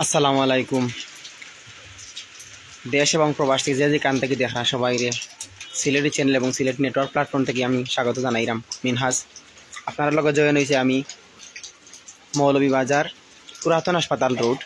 আসসালামু আলাইকুম। দেশ এবং প্রবাস থেকে যে যেখান থেকে দেখা সবাই রে সিলেটি চ্যানেল এবং সিলেট নেটওয়ার্ক প্ল্যাটফর্ম থেকে আমি স্বাগত জানাইলাম। মিনহাজ আপনার লগে জয়েন হয়েছে আমি মৌলভীবাজার পুরাতন হাসপাতাল রোড।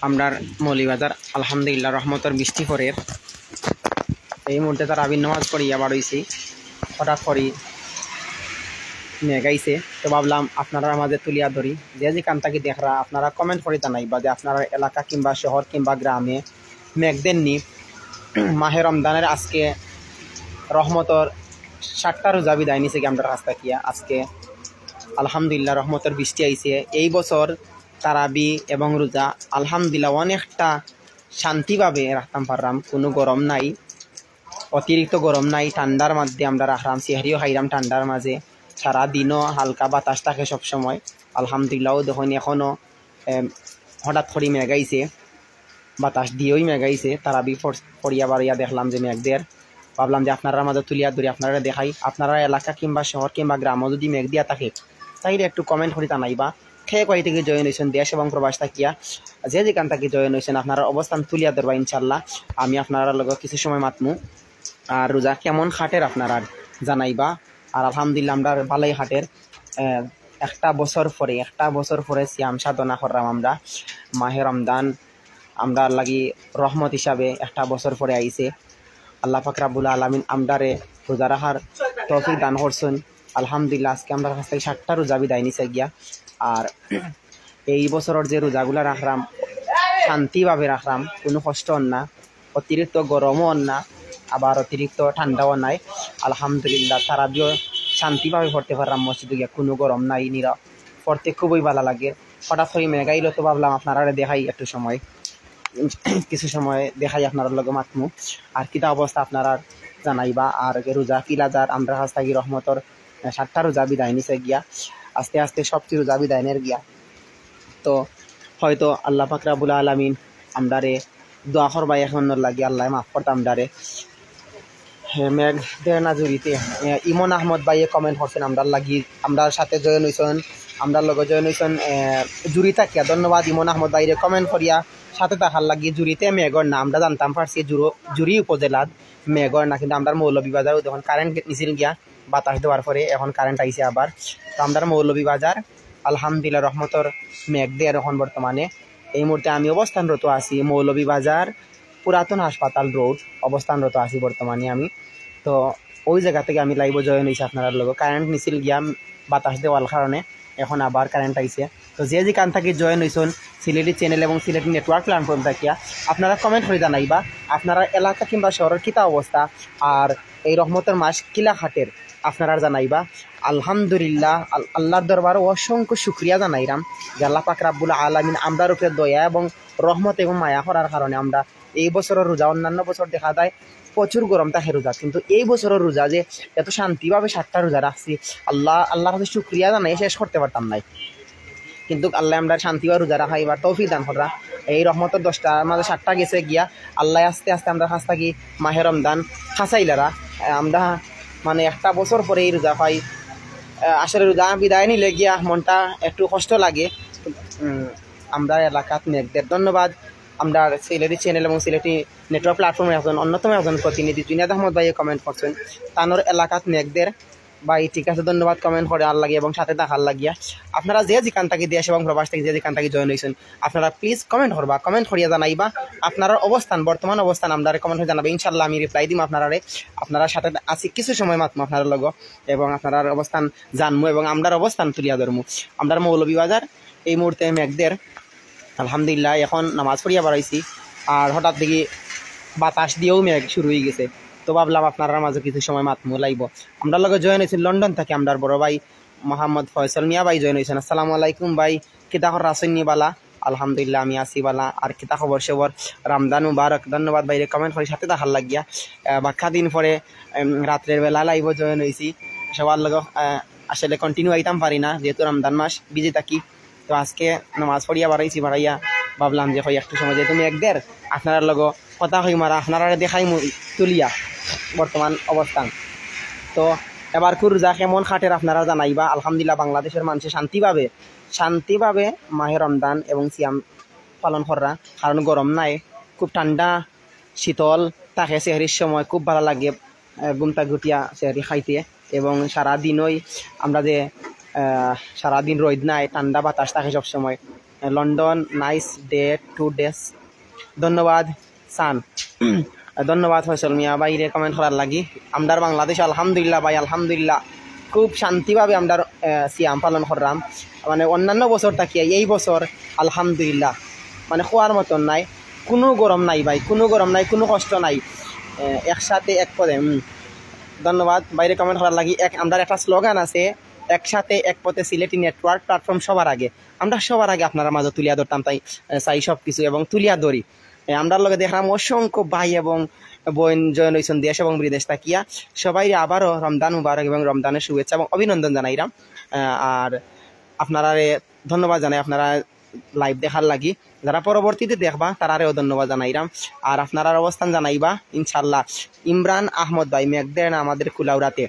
আমরার মৌলভীবাজার আলহামদুলিল্লাহ রহমতর বৃষ্টি করে এই মুহূর্তে তার আবির নামাজ পড়ি আবার হয়েছি, হঠাৎ করি মেঘাইছে। তো ভাবলাম আপনারা আমাদের তুলিয়া ধরি যে যেখান থেকে দেখরা আপনারা কমেন্ট করে জানাই বা যে আপনার এলাকা কিংবা শহর কিংবা গ্রামে মেঘদের নি মাহে রমজানের আজকে রহমতর 7টা রোজা বিদায় নিছে কি আমরা রাস্তা কিয়া আজকে আলহামদুলিল্লাহ রহমতর বৃষ্টি আইছে। এই বছর তারাবি এবং রোজা আলহামদুলিল্লাহ অনেকটা শান্তিভাবে রাখতাম পারলাম, কোনো গরম নাই, অতিরিক্ত গরম নাই, ঠান্ডার মধ্যে আমরা রাখলাম, সেহারিও খাইলাম ঠান্ডার মাঝে, সারাদিনও হালকা বাতাস থাকে সবসময় আলহামদুলিল্লাহ। দেখুন এখনও হঠাৎ করে মেঘাইছে, বাতাস দিয়েই মেঘাইছে, তারাবি পড়িয়া বাড়িয়া দেখলাম যে মেঘদের। ভাবলাম যে আপনারা মাঝে তুলিয়া ধরি আপনারা দেখাই, আপনারা এলাকা কিংবা শহর কিংবা গ্রামও যদি মেঘ দিয়া থাকে তাইলে একটু কমেন্ট করে জানাইবা। খেয়ে কয় থেকে জয়েন হয়েছেন দেশ এবং প্রবাস থাকিয়া যে যেখান থেকে জয়েন হয়েছেন আপনারা অবস্থান তুলিয়া ধরবা ইনশাল্লাহ। আমি আপনারা লগত কিছু সময় মাতমু আর রোজা কেমন খাটের আপনারা জানাইবা। আর আলহামদুলিল্লাহ আমরা ভালোই হাটের একটা বছর পরে সিয়াম সাধনা করলাম আমরা। মাহে রমজান আমরা লাগি রহমত হিসাবে একটা বছর পরে আইছে। আল্লাহ পাক রাব্বুল আলামিন আমরারে রোজা রাখার তৌফিক দান করছেন আলহামদুলিল্লাহ। আজকে আমরা কাছ থেকে 7টা রোজা বিদায় নিছে গিয়া। আর এই বছরের যে রোজাগুলা রাখলাম শান্তিভাবে রাখলাম, কোনো কষ্ট না, অতিরিক্ত গরমও না, আবার অতিরিক্ত ঠান্ডাও নাই আলহামদুলিল্লাহ। তারাবিও শান্তিভাবে পড়তে পারলাম মসজিদে গিয়া, কোনো গরম নাই, নীরব পড়তে খুবই ভালো লাগে। হঠাৎ করে মেঘাইলো তো ভাবলাম আপনারা দেখাই একটু সময়, কিছু সময় দেখাই আপনার লগে মাতমু আর কিতা অবস্থা আপনারা জানাইবা। আর রোজা কিলাজার আমরা কাছ থাকি রহমতর 7টা রোজা বিদায় নিছে গিয়া, আস্তে আস্তে সবচেয়ে রোজা বিদায় নের গিয়া। তো হয়তো আল্লাহ পাক রাব্বুল আলামিন আমরারে দোয়া করবাই এখন লাগি আল্লাহ মাফ করতে আমরারে। মেঘ দেয় না জুড়িতে ইমন আহমদ ভাইয়ে কমেন্ট করছেন আমরার লাগি, আমরার সাথে জয়েন হয়েছেন, আমরার লগে জয়েন হয়েছেন জুড়ি থাকিয়া। ধন্যবাদ ইমন আহমদ ভাইরে কমেন্ট করিয়া সাথে থাকার লাগি। জুড়িতে মেঘর না আমরা জানতাম পারছি জুড়ি উপজেলার মেঘর না, কিন্তু আমরা মৌলভীবাজারও যখন কারেন্ট নিছিল গিয়া বাতাস দেওয়ার পরে এখন কারেন্ট আইছে আবার। তো আমরা মৌলভীবাজার আলহামদুলিল্লাহ রহমতর মেঘ দেয় এখন বর্তমানে। এই মুহূর্তে আমি অবস্থানরত আছি মৌলভীবাজার পুরাতন হাসপাতাল রোড অবস্থানরত আছি বর্তমানে আমি। তো ওই জায়গা থেকে আমি লাইভ জয়েন হয়েছি আপনার লোক। কারেন্ট নিছিল গিয়া বাতাস দেওয়ার কারণে এখন আবার কারেন্ট আইছে। তো যে যেখান থেকে জয়েন হয়েছেন সিলেটি চ্যানেল এবং সিলেটি নেটওয়ার্ক প্ল্যাটফর্ম থাকিয়া আপনারা কমেন্ট করে জানাইবা আপনারা এলাকা কিংবা শহরের কিতা অবস্থা আর এই রহমতের মাস কিলা হাটের আপনারা জানাইবা। আলহামদুলিল্লাহ আল্লাহর দরবারে অসংখ্য শুক্রিয়া জানাইলাম যে আল্লাহ পাক রাব্বুল আলামিন আমরার উপরে দয়া এবং রহমত এবং মায়া করার কারণে আমরা এই বছরের রোজা, অন্যান্য বছর দেখা যায় প্রচুর গরম থাকে রোজা, কিন্তু এই বছরের রোজা যে এত শান্তিভাবে 7টা রোজা রাখছি আল্লাহর কাছে শুক্রিয়া জানাই শেষ করতে পারতাম নাই। কিন্তু আল্লাহ আমরা শান্তিভাবে রোজা রাখা এবার তৌফিক দান করা। এই রহমতের 10টার মাঝে 7টা গেছে গিয়া আল্লাহ আস্তে আস্তে আমরা কাছ থাকি মাহে রমজান খাসাইলারা আমরা মানে একটা বছর পরে এই রোজা পাই। আসলে রোজা বিদায় নিলে গিয়া মনটা একটু কষ্ট লাগে। আমরা এলাকাত মেঘদের ধন্যবাদ। আমরা সিলেটি চ্যানেল এবং সিলেটি নেটওয়ার্ক প্ল্যাটফর্মের একজন অন্যতম একজন প্রতিনিধি জুনায়েদ আহমদ ভাইয়ে কমেন্ট করছেন তানোর এলাকাত মেঘদের ভাই ঠিক আছে ধন্যবাদ কমেন্ট করে আর লাগিয়ে এবং সাথে দেখার লাগিয়া। আপনারা যে যেখান থেকে দেশ এবং প্রবাস থেকে যে যেখান থেকে জয়েন হয়েছেন আপনারা প্লিজ কমেন্ট করবা, কমেন্ট করিয়া জানাইবা আপনার অবস্থান, বর্তমান অবস্থান আমরা কমেন্ট করে জানাবে ইনশাল্লাহ আমি রিপ্লাই দিম আপনারা সাথে আছি কিছু সময় মাত্র আপনার লগ এবং আপনার অবস্থান জানবো এবং আমরার অবস্থান তুলিয়া ধরবো। আমরা মৌলভীবাজার এই মুহূর্তে মেঘদের আলহামদুলিল্লাহ এখন নামাজ পড়িয়া বাড়াইছি আর হঠাৎ দেখি বাতাস দিয়েও মেঘ শুরু হয়ে গেছে। তো ভাবলাম আপনারা মাঝে কিছু সময় মাতমু লাইব। আমরা লগে জয়েন হয়েছি লন্ডন থেকে আমরা বড় ভাই মোহাম্মদ ফয়সাল মিয়া ভাই জয়েন হয়েছেন। আসসালামু আলাইকুম ভাই, কিতা খবর আছেন নি বালা? আলহামদুলিল্লাহ আমি আসি বালা। আর কিতা খবর সেবর? রমজান মুবারক। ধন্যবাদ ভাইরে কমেন্ট করে সাথে দেখার লাগিয়া। বাক্কা দিন পরে রাত্রের বেলা লাইভ জয়েন হয়েছি সবার লগে। আসলে কন্টিনিউ আইতাম পারি না যেহেতু রমজান মাস বিজি থাকি। তো আজকে নামাজ পড়িয়া বাড়াইয়া ভাবলাম যে হয় একটু সময় যেহেতু মেঘদের আপনার লগ কথা হই মারা আপনারা দেখাই তুলিয়া বর্তমান অবস্থান। তো এবার রোজা কেমন খাটের আপনারা জানাইবা। আলহামদুলিল্লাহ বাংলাদেশের মানুষে শান্তিভাবে মাহে রমজান এবং সিয়াম পালন করা, কারণ গরম নাই, খুব ঠান্ডা শীতল থাকে। সেহরির সময় খুব ভালো লাগে গুমটা গুটিয়া সেহরি খাইতে, এবং সারাদিনই আমরা যে সারাদিন রোদ নাই, ঠান্ডা বাতাস থাকে সবসময়। লন্ডন নাইস ডে টু ডেস। ধন্যবাদ সান, ধন্যবাদ ফয়সল মিয়া বাইরে কমেন্ট করার লাগি। আমরার বাংলাদেশ আলহামদুলিল্লাহ ভাই, আলহামদুলিল্লাহ খুব শান্তিভাবে আমরা সিয়াম পালন করলাম। মানে অন্যান্য বছর থাকিয়ে এই বছর আলহামদুলিল্লাহ মানে খোয়ার মতন নাই, কোনো গরম নাই ভাই, কোনো গরম নাই, কোনো কষ্ট নাই, একসাথে এক পদে। ধন্যবাদ বাইরে কমেন্ট করার লাগি। আমরা একটা স্লোগান আছে, একসাথে এক পথে সিলেটি নেটওয়ার্ক প্ল্যাটফর্ম সবার আগে। আমরা সবার আগে আপনারা মাঝে তুলিয়া ধরতাম, তাই চাই সব কিছু এবং তুলিয়া ধরি। আমরার লগে দেখলাম অসংখ্য ভাই এবং বোন জয়েন হয়েছেন দেশ এবং বিদেশ তাকিয়া। সবাই আবারও রমজান মুবারক এবং রমজানের শুভেচ্ছা এবং অভিনন্দন জানাইলাম। আর আপনারা ধন্যবাদ জানাই আপনারা লাইভ দেখার লাগি। যারা পরবর্তীতে দেখবা তারারেও ধন্যবাদ জানাইলাম। আর আপনারা অবস্থান জানাইবা ইনশাল্লাহ। ইমরান আহমদ ভাই মেঘদের না আমাদের কুলাউড়াতে,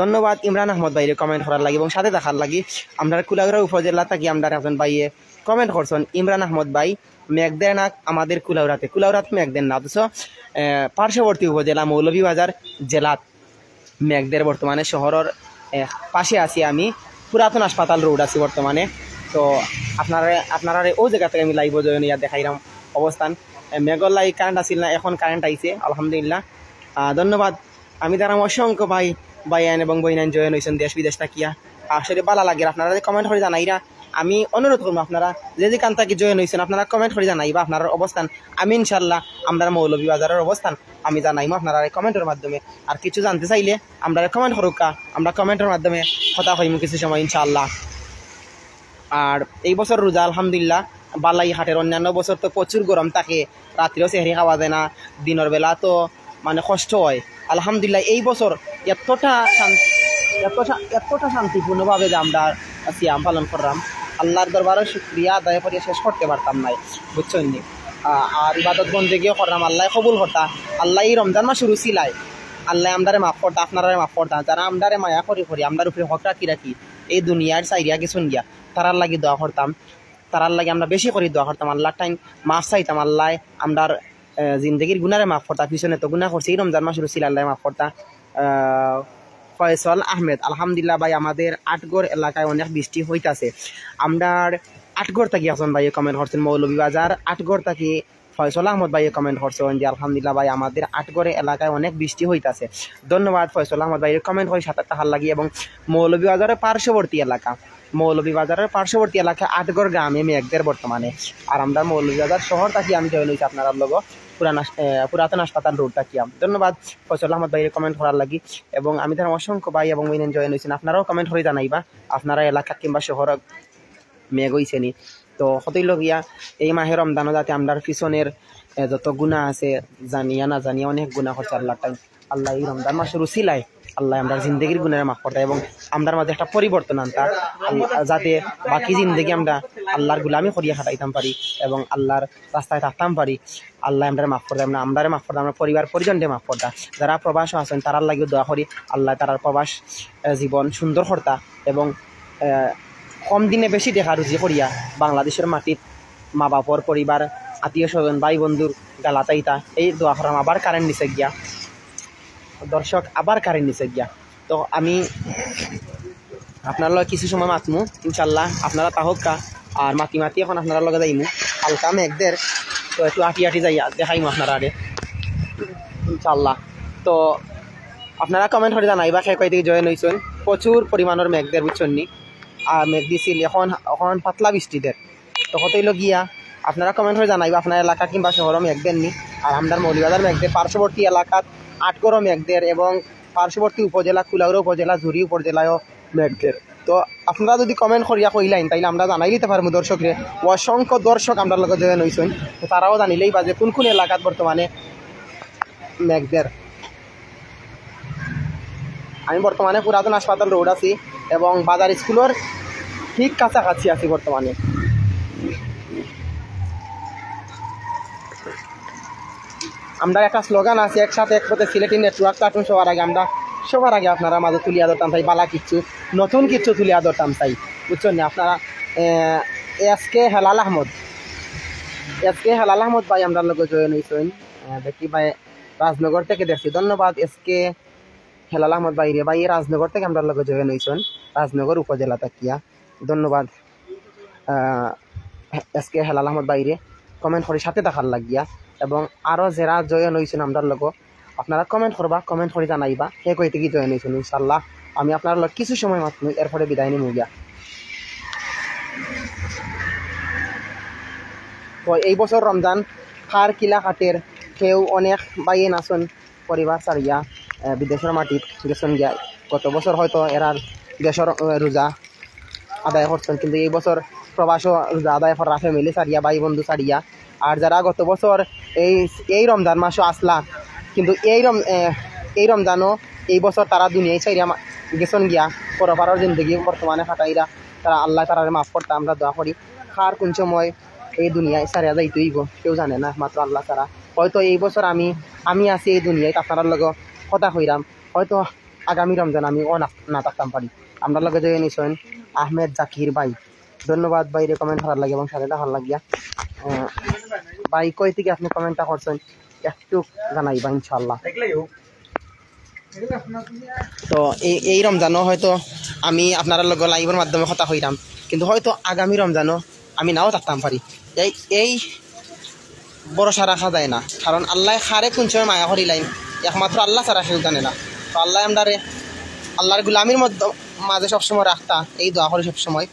ধন্যবাদ ইমরান আহমদ ভাইরে কমেন্ট করার লাগি এবং সাথে দেখার লাগি। আমরা কুলাউড়া উপজেলা থাকি আমরা একজন ভাইয়ে কমেন্ট করছেন, ইমরান আহমদ ভাই মেঘদের না আমাদের কুলাউড়াতে মেঘদের না, অথচ পার্শ্ববর্তী উপজেলা মৌলভীবাজার জেলাত মেঘদের বর্তমানে শহরের পাশে আছি আমি, পুরাতন হাসপাতাল রোড আছি বর্তমানে। তো আপনারা ও জায়গা থেকে আমি লাইভ জয়েন ইয়া দেখাইলাম অবস্থান। মেঘর লাই কারেন্ট আসিল না, এখন কারেন্ট আইছে আলহামদুলিল্লাহ। ধন্যবাদ। আমি তারা অসংখ্য ভাইয়ান এবং বইনান জয়েন হয়েছেন দেশ বিদেশ থাকিয়া, আসলে ভালো লাগে। আপনারা কমেন্ট করে জানাইরা, আমি অনুরোধ করবো আপনারা যে কান থাকি জয়েন হয়েছেন আপনারা কমেন্ট করে জানাইবা আপনার অবস্থান। আমি ইনশাল্লাহ আমরা মৌলভীবাজারের অবস্থান আমি জানাইমো আপনারা কমেন্টের মাধ্যমে। আর কিছু জানতে চাইলে আমরা কমেন্ট করুকা, আমরা কমেন্টের মাধ্যমে কথা কইমু কিছু সময় ইনশাল্লাহ। আর এই বছর রোজা আলহামদুলিল্লাহ বালাই হাটের, অন্যান্য বছর তো প্রচুর গরম থাকে, রাত্রেও সেহরি খাওয়া যায় না, দিনের বেলা তো মানে কষ্ট হয়। আলহামদুলিল্লাহ এই বছর এতটা শান্তিপূর্ণভাবে যে আমরা সিয়াম পালন করলাম, আল্লাহর দরবারে শুকরিয়া আদায় করিয়া শেষ করতে পারতাম নাই, বুঝছেন নি। আর ইবাদত বন্দেগীও করলাম, আল্লাহ কবুল করতা। আল্লাহ এই রমজান মাস শুরু ছিলাই, আল্লাহ আমদারে মাফ করতা, আপনারা মাফ করতা। যারা আমদারে মায়া করি আমদার উপরে হক রাখি এই দুনিয়ার চাইরিয়া কিছু গিয়া তারার লাগি দোয়া করতাম, তারার লাগে আমরা বেশি করে দোয়া করতাম, আল্লাহ টাইম মাফ চাইতাম। আল্লাহ আমরার জিন্দগির গুনারে মাফ করতা, পিছনে তো গুনাহ করছি, এই রমজান মাস শুরু ছিল আল্লাহ মাফ করতা। ফয়সল আহমেদ, আলহামদুলিল্লাহ ভাই আমাদের আটগড় এলাকায় অনেক বৃষ্টি হইতাছে। আমরার আটগড় থাকি একজন ভাই কমেন্ট করছেন, মৌলভীবাজার আটগড় থাকি ফয়সল আহমদ ভাই কমেন্ট করছেন যে আলহামদুলিল্লাহ ভাই আমাদের আটগড় এলাকায় অনেক বৃষ্টি হইতাছে। ধন্যবাদ ফয়সল আহমদ ভাইয়ের কমেন্ট করে সাথে তাহার লাগি। এবং মৌলভীবাজারের পার্শ্ববর্তী এলাকা আটগড় গ্রামে মেঘদের বর্তমানে। আর আমরা মৌলভীবাজার শহর থাকি আমি জয়েন হয়েছি আপনার লোক পুরাতন হাসপাতাল রোড থাকিয়া। ধন্যবাদ ফয়সল আহমদ ভাইয়ের কমেন্ট করার লাগি। এবং আমি তার অসংখ্য ভাই এবং বইনেন জয়েন হয়েছেন, আপনারাও কমেন্ট করে জানাইবা আপনারা এলাকা কিংবা শহর মেঘ হয়েছেনি। তো কতই লগিয়া এই মাহে রমজানও যাতে আমরা পিছনের যত গুণা আছে জানিয়া না জানিয়া অনেক গুণা করছে আল্লাহ টাইম, আল্লাহ এই রমজান মাসে রুচিলায় আল্লাহ আমরা জিন্দগির গুণের মাফ করতে এবং আমরার মাঝে একটা পরিবর্তন আনতা, যাতে বাকি জিন্দগি আমরা আল্লাহর গুলামি করিয়া খাটাইতাম পারি এবং আল্লাহর রাস্তায় থাকতাম পারি। আল্লাহ আমরা মাফ করতাম, আমরা আমরারে মাফ করতাম, আমরা পরিবার পরিজনকে মাফ করতাম। যারা প্রবাসও আছেন তারার লাগিও দোয়া করি আল্লাহ তারার প্রবাস জীবন সুন্দর করতা এবং কম দিনে বেশি দেখা রুজি করিয়া বাংলাদেশের মাটির মা বাপর পরিবার আত্মীয় স্বজন ভাই বন্ধুর গালাতাইতা এই দোয়া করাম। আবার কারেন্ট নিচে গিয়া দর্শক, আবার কারেন্ট নিচে গিয়া। তো আমি আপনার লগে কিছু সময় মাতমু ইনশাল্লাহ, আপনারা তাহকা আর মাতি এখন আপনার লগে যাইমু হালকা মেঘদের। তো একটু আটি যাইয়া দেখাইমু আপনারা আরে ইনশাল্লাহ। তো আপনারা কমেন্ট করে জানাইবা খেয়ে কয় থেকে জয়েন হয়েছেন। প্রচুর পরিমাণের মেঘদের বুঝছেন নি, আর মেঘ দিছিল এখন পাতলা বৃষ্টিদের। তো কতই গিয়া আপনারা কমেন্ট করে জানাইবা আপনার এলাকা কিংবা শহরও মেঘদের নি। আর আমরা মৌলভীবাজার মেঘদের পার্শ্ববর্তী এলাকাত আটগড় মেঘদের এবং পার্শ্ববর্তী উপজেলা কুলাউড়া উপজেলা ঝুরি উপজেলায়ও মেঘদের। তো আপনারা যদি কমেন্ট করিয়া কইলেন তাইলে আমরা জানাই দিতে পারবো দর্শকরে। অসংখ্য দর্শক আমরা লগে জয়েন হয়েছেন, তো তারাও জানিলেই বা যে কোন কোন এলাকাত বর্তমানে মেঘদের। আমি বর্তমানে পুরাতন হাসপাতাল রোড আছি এবং বাজার স্কুলের ঠিক কাছাকাছি আছি বর্তমানে। আমরা একটা স্লোগান আছে, একসাথে এক পথে সিলেটি নেটওয়ার্ক প্ল্যাটফর্ম সবার আগে। আমরা সবার আগে আপনারা মাঝে তুলিয়া ধরতাম চাই বালা কিচ্ছু নতুন কিচ্ছু তুলিয়া ধরতাম চাই বুঝছেন না আপনারা এসকে হেলাল আহমদ ভাই আমরা লোক জয়েন হয়েছেন দেখি ভাই রাজনগর থেকে দেখছি ধন্যবাদ এসকে হেলাল আহমদ ভাই ভাই রাজনগর থেকে আমরা লোক জয়েন হয়েছেন রাজনগর উপজেলা তাকিয়া ধন্যবাদ এসকে হেলাল আহমদ বাইরে কমেন্ট করে সাথে দেখার লাগিয়া এবং আরও যারা জয়েন হয়েছেন আমরা লোক আপনারা কমেন্ট করবা কমেন্ট করে জানাইবা হে কই থেকে জয়েন হয়েছেন ইনশাল্লাহ আমি আপনার লোক কিছু সময় মাত্র এরপরে বিদায় নিমু গিয়া তো এই বছর রমজান খার কিলা খাটের কেউ অনেক বাইয়ে নাচন পরিবার সারিয়া বিদেশের মাটিত গেছেন গিয়া গত বছর হয়তো এরার দেশের রোজা আদায় করছেন কিন্তু এই বছর প্রবাস রোজা আদায় করা ফ্যামিলি সারিয়া ভাই বন্ধু সারিয়া আর যারা গত বছর এই রমজান মাসও আসলা কিন্তু এই রমজানও এই বছর তারা দুনিয়ায় সারিয়া গেছেন গিয়া পরপারের জিন্দগি বর্তমানে খাটাইরা তারা আল্লাহ তারা মাফ করতে আমরা দোয়া করি খার কোন সময় এই দুনিয়ায় সারিয়া যাইতেই গো কেউ জানে না মাত্র আল্লাহ তারা হয়তো এই বছর আমি আছি এই দুনিয়ায় আপনার লগে কথা কইরাম হয়তো আগামী রমজান আমি না থাকতাম পারি আমরা লগে যে নিছেন আহমেদ জাকির ভাই ধন্যবাদ ভাই রেকমেন্ড করার লাগে এবং সাথে দেখার লাগিয়া ভাই কই থেকে আপনি কমেন্টটা করছেন একটু জানাইবা ইনশাল্লাহ তো এই রমজানও হয়তো আমি আপনার লগে লাইভের মাধ্যমে কথা কইরাম কিন্তু হয়তো আগামী রমজানও আমি নাও থাকতাম পারি এই ভরসা রাখা যায় না কারণ আল্লাহ খারে কোন সময় মায়া করিলাইন একমাত্র আল্লাহ ছাড়া কেউ জানে না তো আল্লাহ আমরারে আল্লাহর গুলামির মাঝে সবসময় রাখতা এই দোয়া করি সবসময়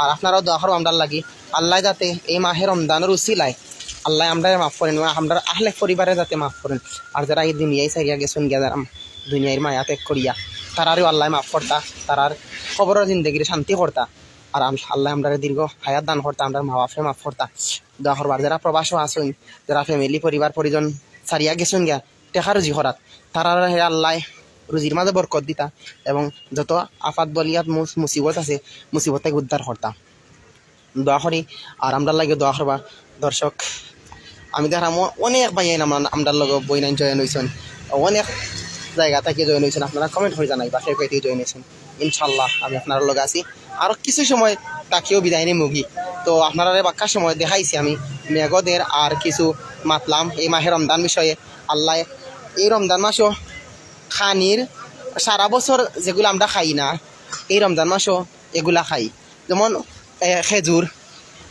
আর আপনারাও দোয়া করো আমরার লাগি আল্লাহ যাতে এই মাহে রমজানের উসিলায় আল্লাহ আমরা মাফ করেন আমরা আহলে পরিবারে যাতে মাফ করেন আর যারা এই দুনিয়ায় সারিয়া গেছেন গিয়া যারা দুনিয়ার মায়া ত্যাগ করিয়া তারারও আল্লাহ মাফ করতা তারার খবরের জিন্দগির শান্তি করতা আর আল্লাহ আমরা দীর্ঘ হায়াত দান করতা আমরা মা বাপে মাফ করতা দোয়া করবার যারা প্রবাসও আসুন যারা ফ্যামিলি পরিবার পরিজন সারিয়া গেছেন গিয়া টেকা রুজি করাত তারা হে আল্লাহ রুজির মাঝে বরকত দিতা এবং যত আফাত বলিয়াত মুসিবত আছে মুসিবত থেকে উদ্ধার করতা দোয়া করি আর আমরা লাগে দোয়া করবা দর্শক আমি দেখলাম অনেক বাইন আমরা লগে বইনাইন জয়েন হয়েছেন অনেক জায়গা থেকে জয়েন হয়েছেন আপনারা কমেন্ট করে জানাই বা সে কই থেকে জয়েন হয়েছেন ইনশাল্লাহ আমি আপনার লগে আছি আর কিছু সময় তাকেও বিদায় নিয়ে মুগি তো আপনারা বাক্কার সময় দেখাইছি আমি মেঘদের আর কিছু মাতলাম এই মাহে রমজান বিষয়ে আল্লাহ এই রমজান মাসও খানির সারা বছর যেগুলো আমরা খাই না এই রমজান মাসও এগুলা খাই যেমন খেজুর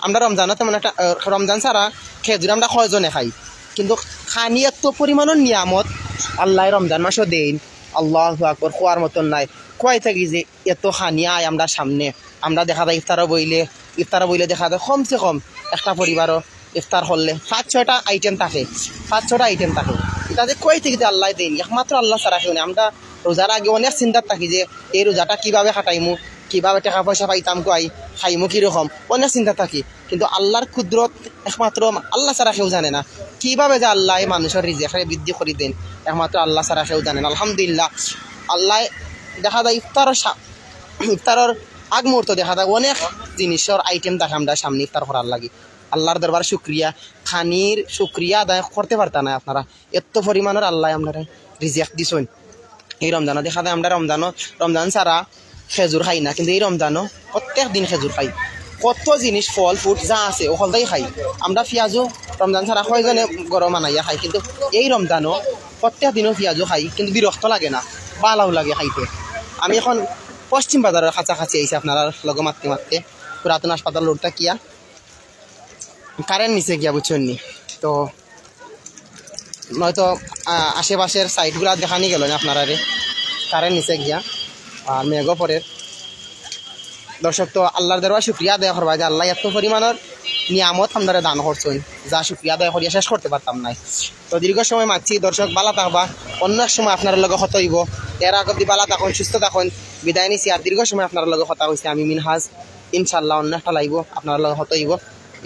আমরা রমজানত তেমন একটা রমজান ছাড়া খেজুর আমরা কয়জনে খাই কিন্তু খানি এত পরিমাণের নিয়ামত আল্লাহ রমজান মাসও দেন আল্লাহু আকবার খোয়ার মতন নাই কয় থাকি যে এত খানি আয় আমরা সামনে আমরা দেখা যায় ইফতারও বইলে দেখা যায় কমসে কম একটা পরিবারও ইফতার করলে 5-6টা আইটেম থাকে তাদের কই থেকে যে আল্লাহ দেন একমাত্র আল্লাহ ছাড়া কেউ নেই আমরা রোজার আগে অনেক চিন্তার থাকি যে এই রোজাটা কিভাবে কাটাইমু কিভাবে টাকা পয়সা পাইতাম কই খাইমু কিরকম অনেক চিন্তা থাকি কিন্তু আল্লাহর কুদরত একমাত্র আল্লাহ ছাড়া কেউ জানে না কিভাবে যে আল্লাহ মানুষের রিজিকে বৃদ্ধি করে দেন একমাত্র আল্লাহ ছাড়া কেউ জানেন আলহামদুলিল্লাহ আল্লাহ দেখা যায় ইফতারের আগ মুহূর্ত দেখা যায় অনেক জিনিসের আইটেম দেখে আমরা সামনে ইফতার করার লাগে আল্লাহর দরবার শুক্রিয়া খানির শুক্রিয়া আদায় করতে পারতা না আপনারা এত পরিমাণের আল্লাহ আপনারা রিজিক দিছেন এই রমজানও দেখা যায় আমরা রমজান ছাড়া খেজুর খাই না কিন্তু এই রমজানও প্রত্যেক দিন খেজুর খাই কত জিনিস ফল ফ্রুট যা আছে ওখানটাই খাই আমরা পেঁয়াজও রমজান ছাড়া কয়জনে গরম আনাইয়া খাই কিন্তু এই রমজানও প্রত্যেক দিনও পেঁয়াজও খাই কিন্তু বিরক্ত লাগে না ভালো লাগে খাইতে আমি এখন পশ্চিম বাজারের কাছাকাছি আইছি আপনারা লগে মারতে পুরাতন হাসপাতাল রোডটা কিয়া কারেন্ট নিচে গিয়া বুঝছেন নি তো নয়তো আশেপাশের সাইডগুলা দেখানি গেল না আপনারা কারেন্ট নিচে গিয়া আর মেঘও পরের দর্শক তো আল্লাহর দরবার শুক্রিয়া আদায় করবা যে আল্লাহ এত পরিমাণের নিয়ামত আপনারা দান করছেন যা শুক্রিয়া আদায় করিয়া শেষ করতে পারতাম না তো দীর্ঘ সময় মারছি দর্শক বালা থাকবা অন্য সময় আপনার লগে কথা হইব এর আগে দি বালা থাকুন সুস্থ থাকুন বিদায় নিছি আর দীর্ঘ সময় আপনার লগে কথা হয়েছে আমি মিনহাজ ইনশাল্লাহ অন্য একটা লাইব আপনার লগে কথা হইব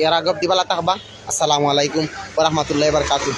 এর আগে দি বালা থাকবা আসসালামু আলাইকুম ওয়া রাহমাতুল্লাহি ওয়া বারাকাতুহু।